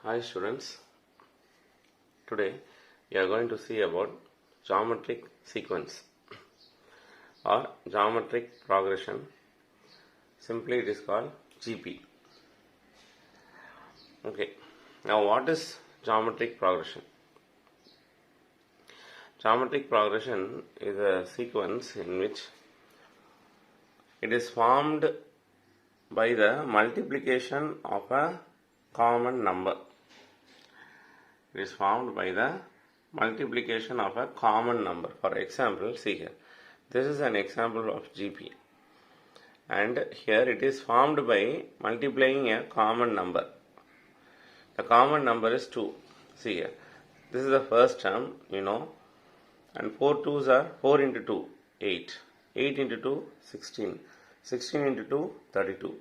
Hi students, today we are going to see about geometric sequence or geometric progression. Simply it is called GP. Okay, now what is geometric progression? Geometric progression is a sequence in which it is formed by the multiplication of a common number. It is formed by the multiplication of a common number. For example, see here, this is an example of GP, and here it is formed by multiplying a common number. The common number is 2. See here, this is the first term, and 4 2s are 4 into 2, 8. 8 into 2, 16. 16 into 2, 32.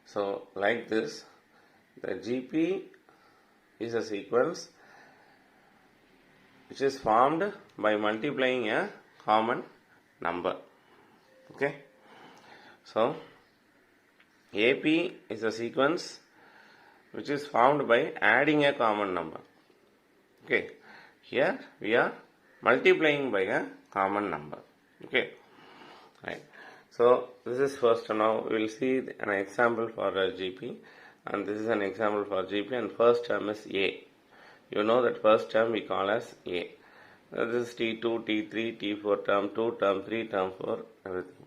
So, like this, the GP is a sequence which is formed by multiplying a common number. Okay. So, AP is a sequence which is formed by adding a common number. Okay. Here we are multiplying by a common number. Okay. Right. So, this is first. Now we will see an example for GP, and this is an example for GP, and first term is A. You know that first term we call as A. This is T2, T3, T4 term, 2 term, 3 term, 4, everything.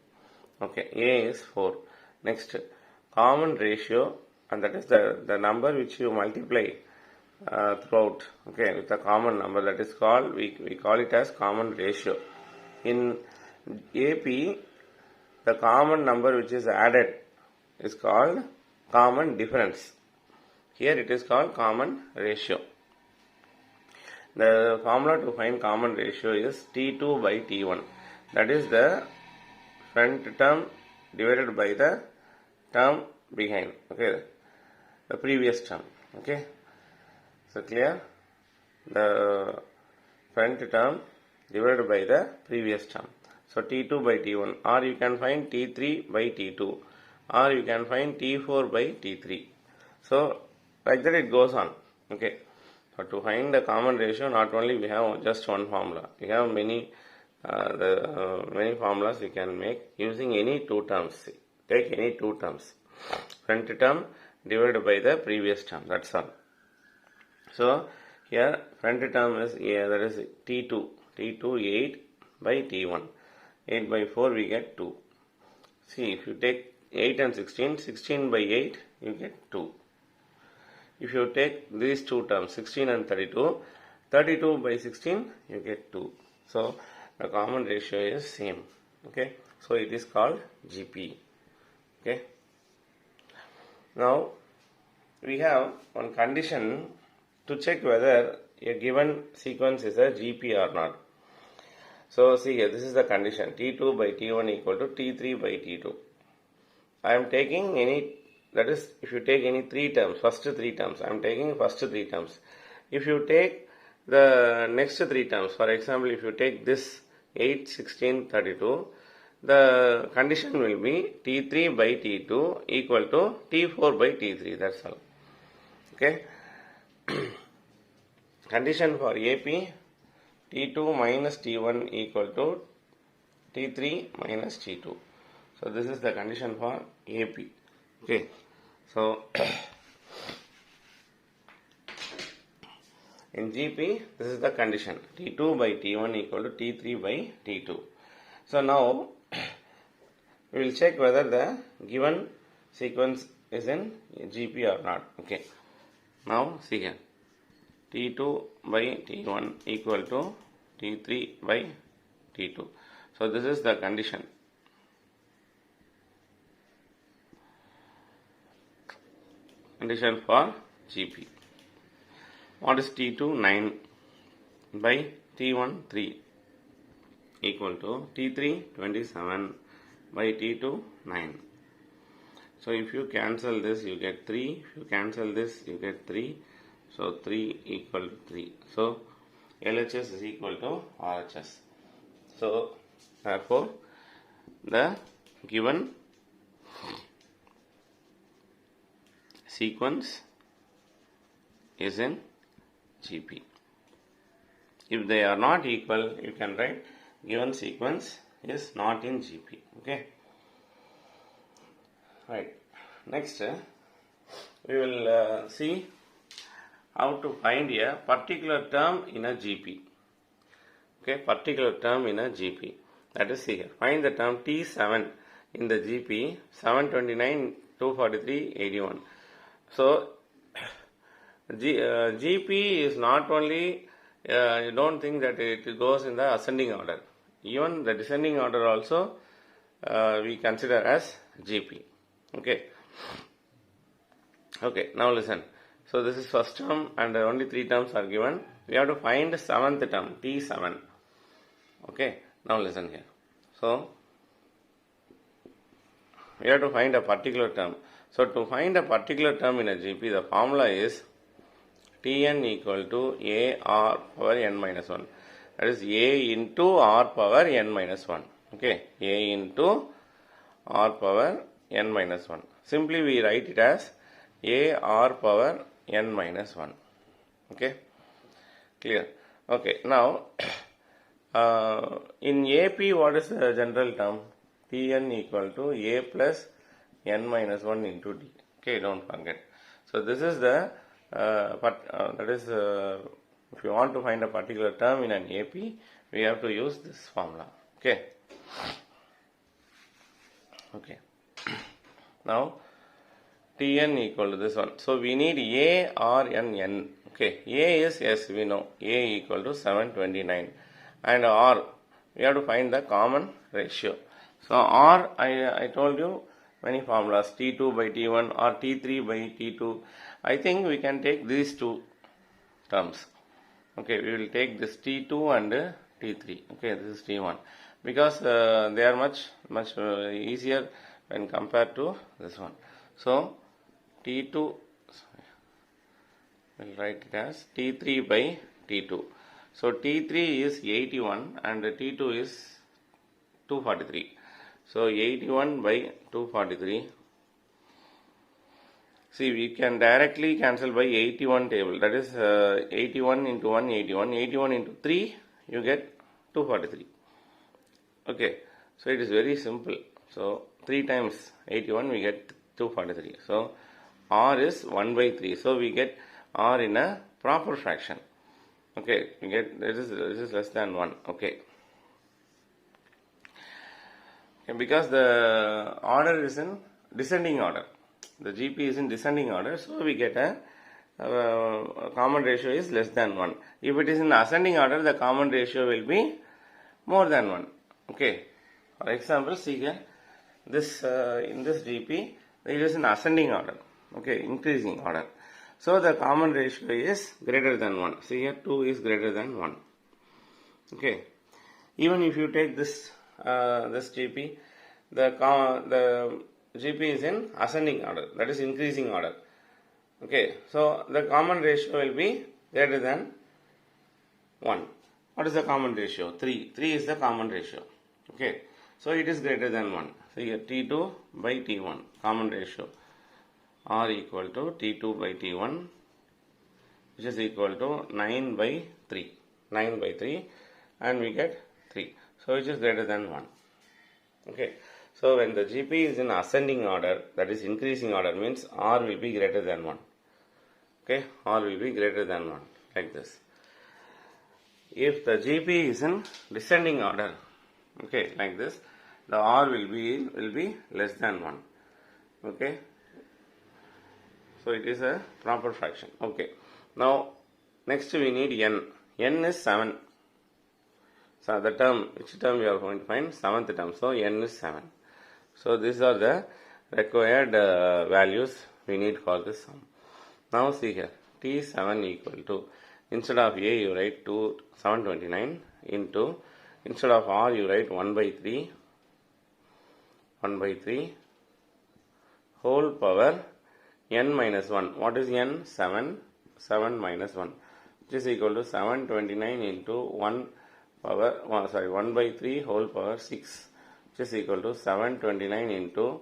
Okay, A is 4. Next, common ratio, and that is the number which you multiply throughout, okay, with a common number, that is called, we call it as common ratio. In AP, the common number which is added is called common difference. Here it is called common ratio. The formula to find common ratio is T2 by T1. That is the front term divided by the term behind. Okay, the previous term. Okay, so clear? The front term divided by the previous term. So T2 by T1, or you can find T3 by T2, or you can find T4 by T3. So like that it goes on. Okay. So to find the common ratio, not only we have just one formula, we have many many formulas we can make using any two terms. Take any two terms. Front term divided by the previous term. That's all. So here front term is that is T2. T2 8 by T1. 8 by 4 we get 2. See, if you take 8 and 16, 16 by 8 you get 2. If you take these two terms, 16 and 32, 32 by 16 you get 2. So the common ratio is same. Okay, so it is called GP. Okay. Now we have one condition to check whether a given sequence is a GP or not. So see here, this is the condition, T2 by T1 equal to T3 by T2. I am taking any, that is, if you take any three terms, first three terms, I am taking first three terms. If you take the next three terms, for example, if you take this 8, 16, 32, the condition will be T3 by T2 equal to T4 by T3, that's all. Okay. Condition for AP, T2 minus T1 equal to T3 minus T2. So this is the condition for AP. Okay. So in GP, this is the condition, T2 by T1 equal to T3 by T2. So now we will check whether the given sequence is in GP or not. Okay. Now see here, T2 by T1 equal to T3 by T2. So this is the condition. Condition for GP. What is T2? 9 by T1 3 equal to T3 27 by T2 9. So if you cancel this you get 3, if you cancel this you get 3. So 3 equal to 3. So LHS is equal to RHS. So therefore the given sequence is in GP. If they are not equal, you can write given sequence is not in GP. Okay. Right. Next, we will see how to find a particular term in a GP. Okay, particular term in a GP. That is here. Find the term T7 in the GP 729, 243, 81. So, GP is not only, you don't think that it goes in the ascending order. Even the descending order also we consider as GP. Okay. Okay, now listen. So this is first term and only 3 terms are given. We have to find the 7th term, T7. Okay, now listen here. So, we have to find a particular term. So to find a particular term in a GP, the formula is Tn equal to A R power n minus 1. That is A into R power n minus 1. Okay, A into R power n minus 1. Simply we write it as A R power n minus 1. Okay, clear? Okay, now in AP, what is the general term? Tn equal to A plus n minus 1 into D. Okay, don't forget. So this is the that is if you want to find a particular term in an AP, we have to use this formula. Okay. Okay. Now Tn equal to this one. So we need A, R, N. Okay. A is, yes, we know. A equal to 729. And R, we have to find the common ratio. So R, I told you many formulas, T2 by T1 or T3 by T2. I think we can take these two terms. Okay, we will take this T2 and T3. Okay, this is T1. Because they are much easier when compared to this one. So T2, we'll write it as T3 by T2. So T3 is 81 and T2 is 243. So 81 by 243. See, we can directly cancel by 81 table. That is 81 into 1, 81. 81 into 3, you get 243. Okay, so it is very simple. So 3 times 81, we get 243. So R is 1 by 3. So we get R in a proper fraction. Okay, we get this is less than 1. Okay. Because the order is in descending order. The GP is in descending order, so we get a common ratio is less than 1. If it is in ascending order, the common ratio will be more than 1. Okay. For example, see here, this in this GP, it is in ascending order. Okay, increasing order. So the common ratio is greater than 1. See here, 2 is greater than 1. Okay. Even if you take this this GP, the GP is in ascending order, that is increasing order. Okay, so the common ratio will be greater than 1. What is the common ratio? 3. 3 is the common ratio. Okay, so it is greater than 1. So here T2 by T1, common ratio. R equal to T2 by T1, which is equal to 9 by 3. 9 by 3, and we get 3. So which is greater than 1. Okay. So when the GP is in ascending order, that is increasing order, means R will be greater than 1. Okay. R will be greater than 1. Like this. If the GP is in descending order, okay, like this, the R will be less than 1. Okay. So it is a proper fraction. Okay. Now next we need N. N is 7. So the term, which term we are going to find? 7th term. So N is 7. So these are the required values we need for this sum. Now see here, T7 equal to, instead of A you write 729 into, instead of R you write 1 by 3 whole power n minus 1. What is n? 7. 7 minus 1, which is equal to 729 into 1 by 3 whole power 6, which is equal to 729 into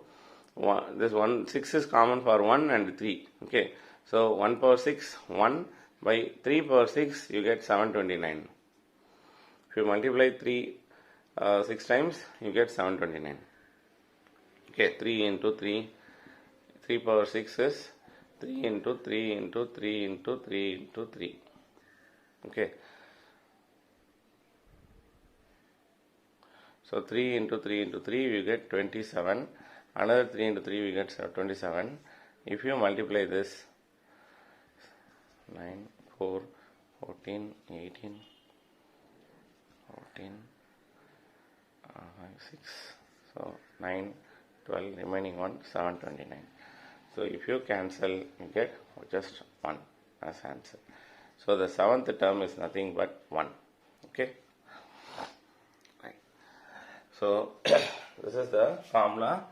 this 6 is common for 1 and 3. Okay, so 1 power 6, 1 by 3 power 6, you get 729. If you multiply 6 times, you get 729. Okay, 3 into 3, 3 power 6 is 3 into 3 into 3 into 3 into 3. Okay. So 3 into 3 into 3, we get 27. Another 3 into 3, we get 27. If you multiply this, 9, 4, 14, 18, 14, 5, 6. So 9, 12, remaining one, 729. So if you cancel, you get just 1 as answer. So the seventh term is nothing but 1. Okay. Right. So this is the formula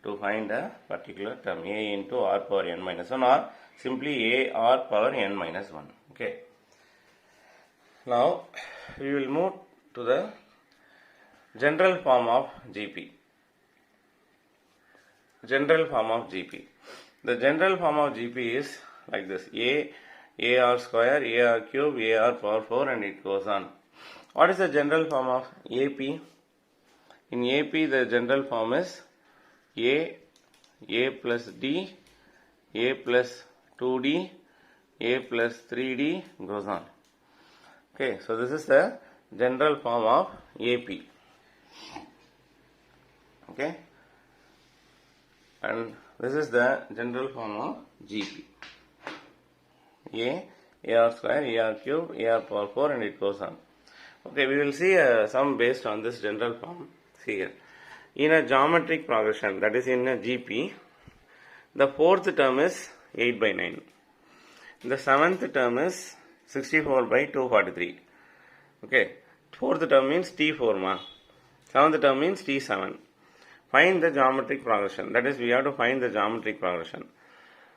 to find a particular term, a into r power n minus 1, or simply a r power n minus 1. Okay. Now we will move to the general form of GP. General form of GP. The general form of GP is like this: a r square, a r cube, a r power 4, and it goes on. What is the general form of AP? In AP, the general form is a plus d, a plus 2d, a plus 3d goes on. Okay, so this is the general form of AP. Okay, and this is the general form of GP. A r square, a r cube, a r power 4, and it goes on. Okay, we will see some based on this general form. See here. In a geometric progression, that is in a GP, the fourth term is 8 by 9. The seventh term is 64 by 243. Okay, fourth term means T4 ma. Seventh term means T7. Find the geometric progression. That is, we have to find the geometric progression.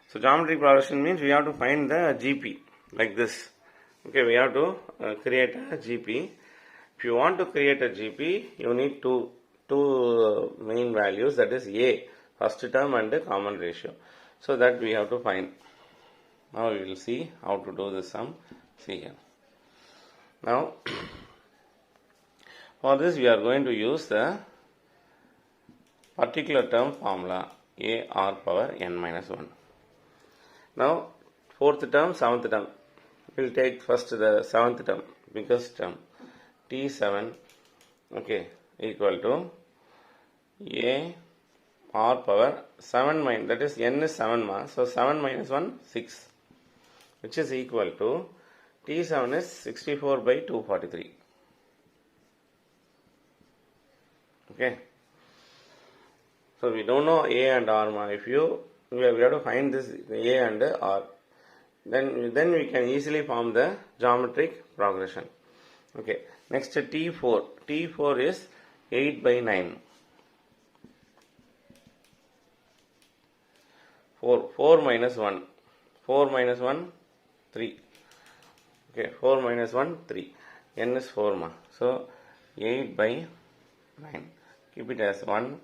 So geometric progression means we have to find the GP like this. Okay, we have to create a GP. If you want to create a GP, you need two main values, that is A, first term, and the common ratio. So that we have to find. Now we will see how to do this sum. See here. Now for this we are going to use the particular term formula, a r power n minus 1. Now fourth term, seventh term. We will take first the seventh term, biggest term, T7, okay, equal to a r power 7 minus, that is n is 7 ma, so 7 minus 1, 6, which is equal to T7 is 64 by 243. Okay. So we don't know a and r ma. If we have to find this a and r, then we can easily form the geometric progression. Okay. Next T4. T4 is 8 by 9. 4 minus 1. 4 minus 1, 3. Okay, 4 minus 1, 3. N is 4 ma. So 8 by 9. Keep it as 1.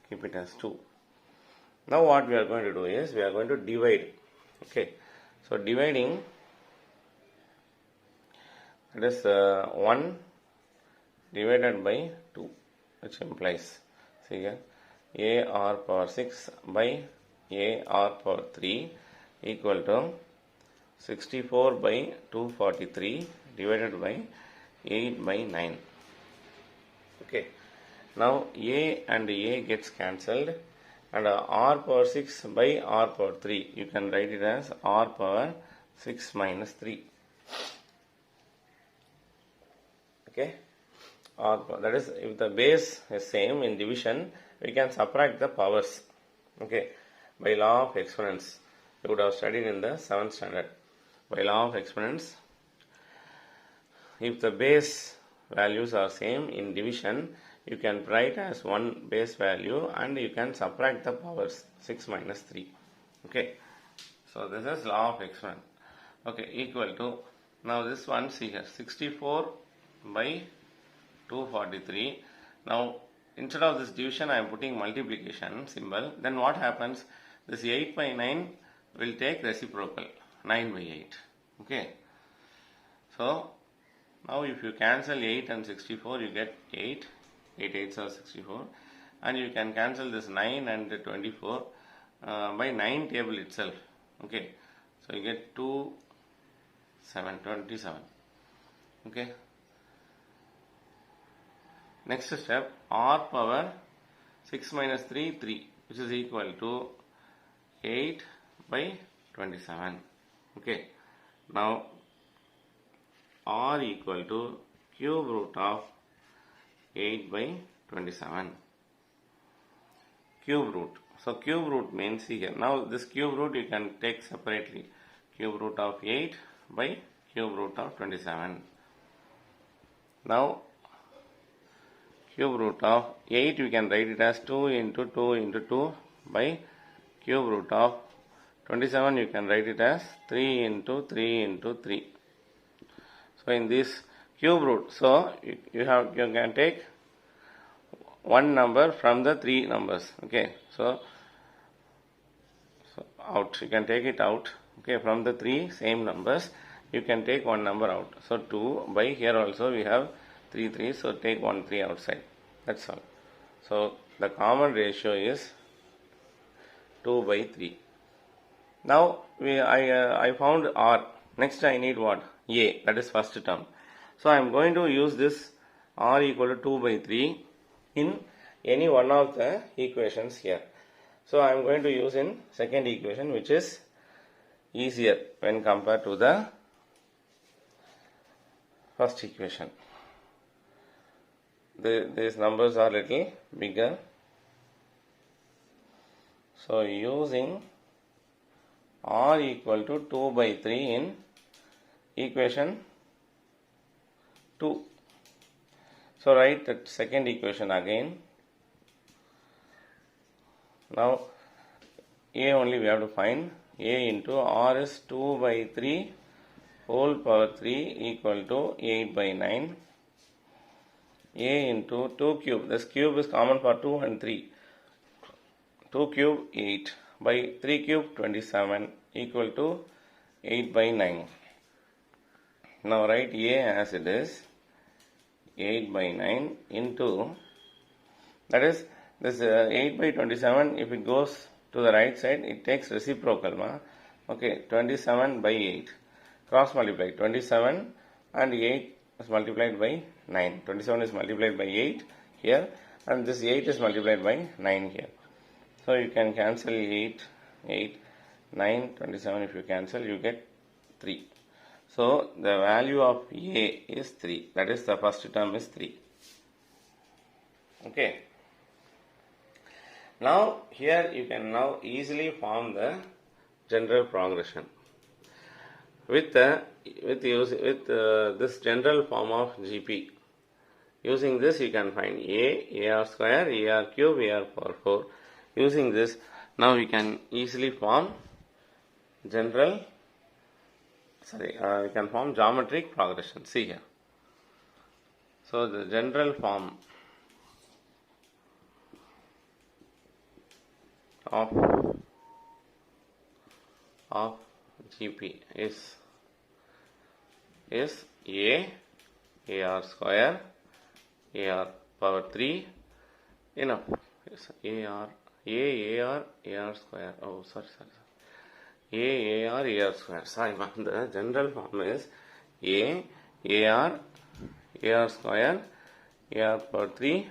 Keep it as 2. Now what we are going to do is we are going to divide. Okay. So dividing, that is 1 divided by 2, which implies, see here, a r power 6 by a r power 3 equal to 64 by 243 divided by 8 by 9. Okay. Now a and a gets cancelled, and r power 6 by r power 3, you can write it as r power 6 minus 3. Okay. That is, if the base is same in division, we can subtract the powers. Okay. By law of exponents. You would have studied in the 7th standard. By law of exponents, if the base values are same in division, you can write as one base value and you can subtract the powers, 6 minus 3. Okay. So this is law of exponent. Okay, equal to, now this one, see here, 64 by 243. Now instead of this division I am putting multiplication symbol, then what happens? This 8 by 9 will take reciprocal, 9 by 8. Okay. So now if you cancel 8 and 64, you get 8. 8 8s are 64. And you can cancel this 9 and 24 by 9 table itself. Okay. So you get 2, 7, 27. Okay. Next step, r power 6 minus 3, 3, which is equal to 8 by 27. Okay. Now r equal to cube root of 8 by 27. Cube root. So cube root means here. Now this cube root you can take separately. Cube root of 8 by cube root of 27. Now cube root of 8 we can write it as 2 into 2 into 2 by cube root of 27 you can write it as 3 into 3 into 3. So in this cube root, so you can take one number from the three numbers. Okay, so out you can take it out. Okay, from the three same numbers you can take one number out. So 2 by here also we have 3 3, so take 1 3 outside. That's all. So the common ratio is 2 by 3. Now I found r. Next I need what? A, that is first term. So I am going to use this r equal to 2 by 3 in any one of the equations here. So I am going to use in second equation, which is easier when compared to the first equation. These numbers are little bigger. So using r equal to 2 by 3 in equation 2. So write that second equation again. Now a only we have to find. A into r is 2 by 3 whole power 3 equal to 8 by 9. A into 2 cube. This cube is common for 2 and 3. 2 cube 8 by 3 cube 27 equal to 8 by 9. Now write A as it is, 8 by 9 into, that is this 8 by 27, if it goes to the right side it takes reciprocal. Okay, 27 by 8 cross multiply, 27 and 8 is multiplied by 9. 27 is multiplied by 8 here and this 8 is multiplied by 9 here. So you can cancel 8, 9, 27, if you cancel you get 3. So the value of A is 3. That is the first term is 3. Okay. Now here you can now easily form the general progression. With this general form of GP. Using this you can find A, AR square, AR cube, AR power 4. Using this now we can easily form we can form geometric progression. See here. So the general form of GP is A, AR square, AR power 3, enough. Yes, AR square. Oh, sorry. AR square. Sorry, the general form is AR square, AR power 3,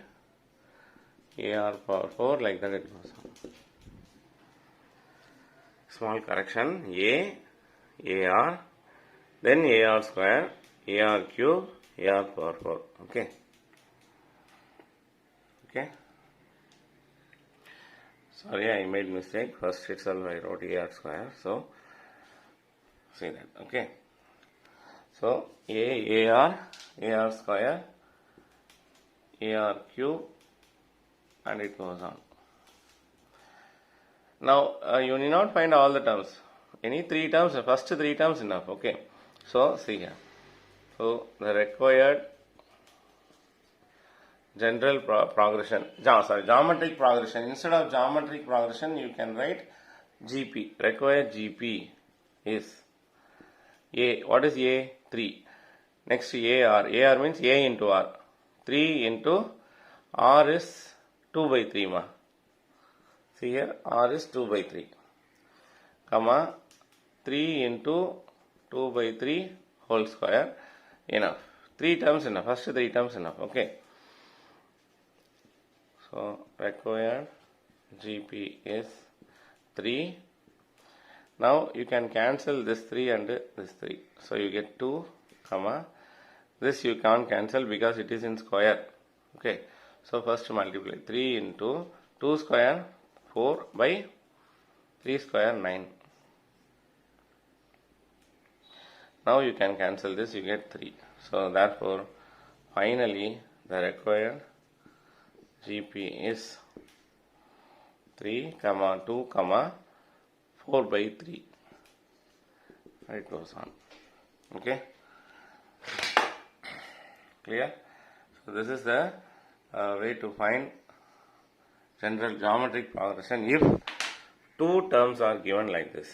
AR power 4, like that it goes on. Small correction, AR, then AR square, AR cube, AR power 4. Okay. Sorry, I made mistake. First itself I wrote AR square. So see that. Okay. So AR square, AR cube, and it goes on. Now you need not find all the terms. Any three terms, the first three terms enough. Okay. So see here. So the required general progression, geometric progression. Instead of geometric progression, you can write GP. Required GP is A. What is A? 3. Next AR. AR means A into R. 3 into R is 2 by 3 ma. See here, R is 2 by 3. Comma 3 into 2 by 3 whole square. Enough. 3 terms enough. First 3 terms enough. Okay. So required GP is 3. Now you can cancel this 3 and this 3. So you get 2, comma. This you can't cancel because it is in square. Okay. So first multiply 3 into 2 square 4 by 3 square 9. Now you can cancel this, you get 3. So therefore finally the required GP is 3, 2, 4 by 3. It goes on. Okay. Clear? So this is the way to find general geometric progression if 2 terms are given like this.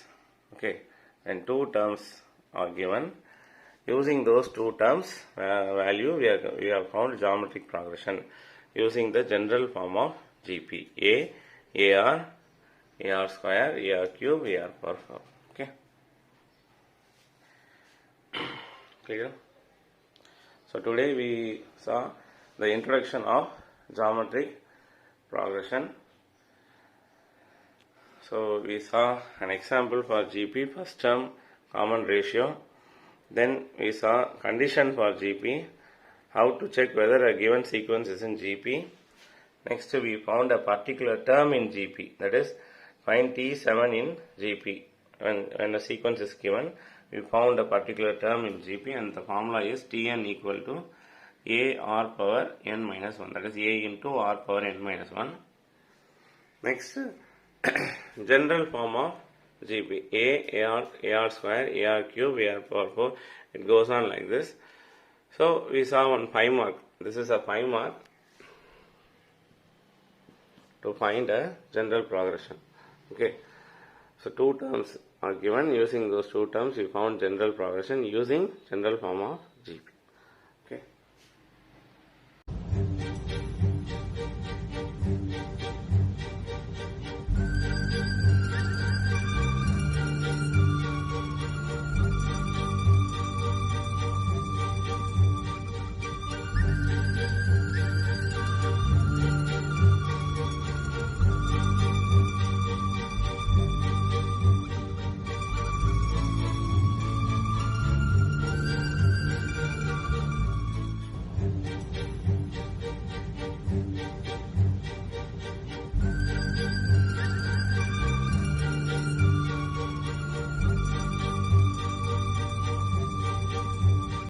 Okay. And 2 terms are given. Using those 2 terms value, we have found geometric progression using the general form of GP. A, AR, AR square, AR cube, AR power 4. Okay. Clear? So today we saw the introduction of geometric progression. So we saw an example for GP, first term common ratio. Then we saw condition for GP, how to check whether a given sequence is in GP. Next we found a particular term in GP, that is find T7 in GP. When a sequence is given, we found a particular term in GP and the formula is Tn equal to A R power n minus 1, that is A into R power n minus 1. Next, general form of GP, A, AR square, AR cube, AR power 4, it goes on like this. So we saw one 5 mark, this is a 5 mark to find a general progression. Okay, so 2 terms are given, using those 2 terms we found general progression using general form of